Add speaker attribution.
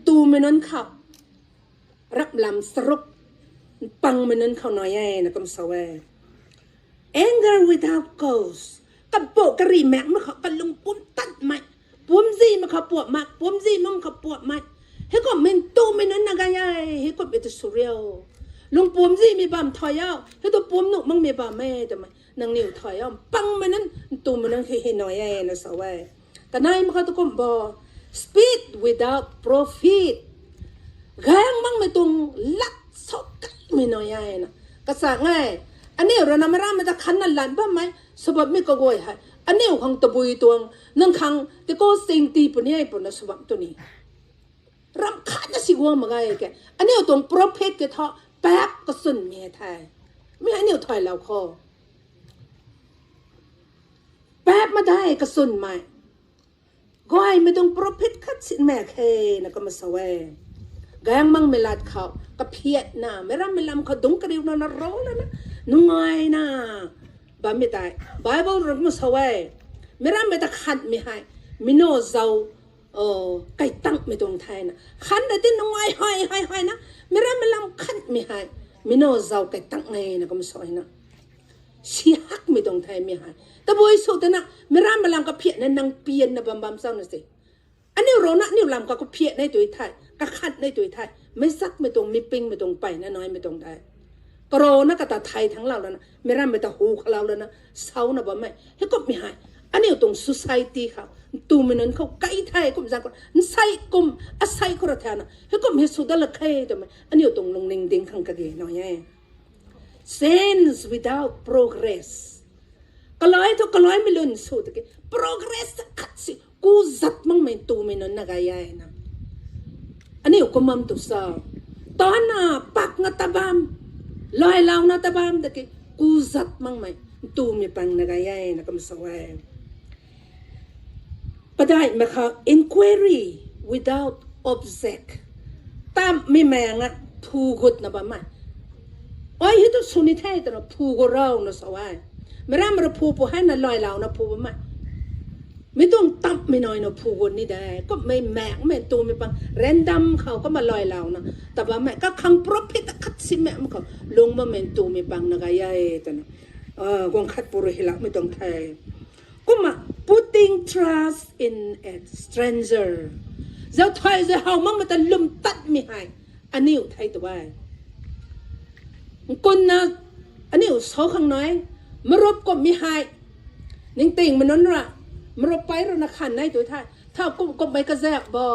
Speaker 1: ตูมันนั้นขับรับลำสรุปปังมันนั้นเขาหน่อยนะก็มสวะ anger without cause กับโปกรีแม็กมันเขากันลงปุ่มตัดไหมปุ่มซีมันเขาปวดมากปุ่มซีมันเขาปวดไหมเฮ้ก็มันตูมันนั้นนะกันยัยเฮ้ก็เป็นตัวสุริยลงปุ่มซีมีบามถอยเอาเฮ้ตัวปุ่มหนุมันมีบามแม่แต่มันนางนิ้วถอยเอาปังมันนั้นตูมันนั้นคือเห็นหน่อยนะสวะแต่นายมันเขาตะกุมบอ speed without profit แรงมั่งไม่ตรงลักสกัดไม่น้อยนะกษัตริย์ไงอันนี้เรานำมารามันจะขันนั่นหลันบ้างไหมสบับไม่ก็โวยให้อันนี้ของตะบุยตัวนั่งขังแต่ก็สิ่งตีปุ่นให้ปุ่นนะสบับตัวนี้รำคาญจะสิวัวมาไงแกอันนี้ตรงโปรเพสก็เถอะแป๊บก็สุนเมียไทยไม่อันนี้ถอยแล้วคอแป๊บมาได้ก็สุนไหมก็ให้ไม่ต้องโปรเพสคัดสินแม่เคนะก็มาสวะแกงมังเมลัดเขากระเพียดนะไม่รำไม่ลำเขาดงกระดิ่งนร้องแล้วนะนุ่งไงนะบ้าไม่ได้ไบเบิลรักมุสาวะไม่รำไม่ตะขัดไม่ให้มิโนเจ้าไก่ตั้งไม่ตรงไทยนะขันแต่ที่นุ่งไงให้นะไม่รำไม่ลำขัดไม่ให้มิโนเจ้าไก่ตั้งไงนะก็ไม่สวยนะชีฮักไม่ตรงไทยไม่ให้แต่บอยสุดนะไม่รำไม่ลำกระเพียดนะนางเปียนนะบัมเศร้านะสิอันนี้เรานะนี่ลำก็เพียดในตัวไทยก็ขัดในตัวไทยไม่ซักไม่ตรงไม่ปิ้งไม่ตรงไปนะน้อยไม่ตรงได้กรอนะก็ตาไทยทั้งเราแล้วนะไม่ร่ำไม่ตาหูของเราแล้วนะเศร้านะบ่ไม่ให้ก็ไม่หายอันนี้ตรง society เขาตูมันนั้นเขาใกล้ไทยก็ไม่ซักคนใส่กุมอาศัยคนละแถวนะให้ก็ไม่สุดละเคยแต่ไม่อันนี้ตรงลงนิ่งดิ่งขังกระเดียน้อย sense without progress ก็ร้อยทุกก็ร้อยไม่ล้นสุดที่ progress ขัดสิกูจัดมั่งไม่ตูมันนั้นนะกายนะอันนี้ก็มั่มตุสาวตอนน่ะปักงัตบามลอยลาวนัตบามแต่กูจัดมั่งไม่ตูมีปังนะกายนะก็ไม่สวยประเดี๋ยวมาเขา inquiry without object ตามไม่แมงอ่ะผู้กดนะบ้าไม่โอ้ยที่ตัวสุนิเทศแต่ละผู้ก็เรานะสวยไม่ร่ำไม่ผู้ให้น่ะลอยลาวนะผู้บ้าไม่ไม่ต้องตับไม่น้อยนะผู้คนนี่ได้ก็ไม่แมงไม่ตัวไม่ปังแรนดัมเขาก็มาลอยเรานะแต่ว่าแม่ก็คังโปรเพตคัดสิแม่มันเขาลงมาเมนตัวไม่ปังนะกายแต่นะกงคัดปุริหิละไม่ต้องไทยก็มา putting trust in a stranger เจ้าไทยจะเอามั่งมาแต่ลืมตัดไม่ให้อันนี้ไทยตัวคนนะอันนี้สาวข้างน้อยมารบก็ไม่ให้นิ่งติ่งมันนั่นละมารบไปเราหนักขันในตัวท่าถ้าก็ไม่กระแซบบอ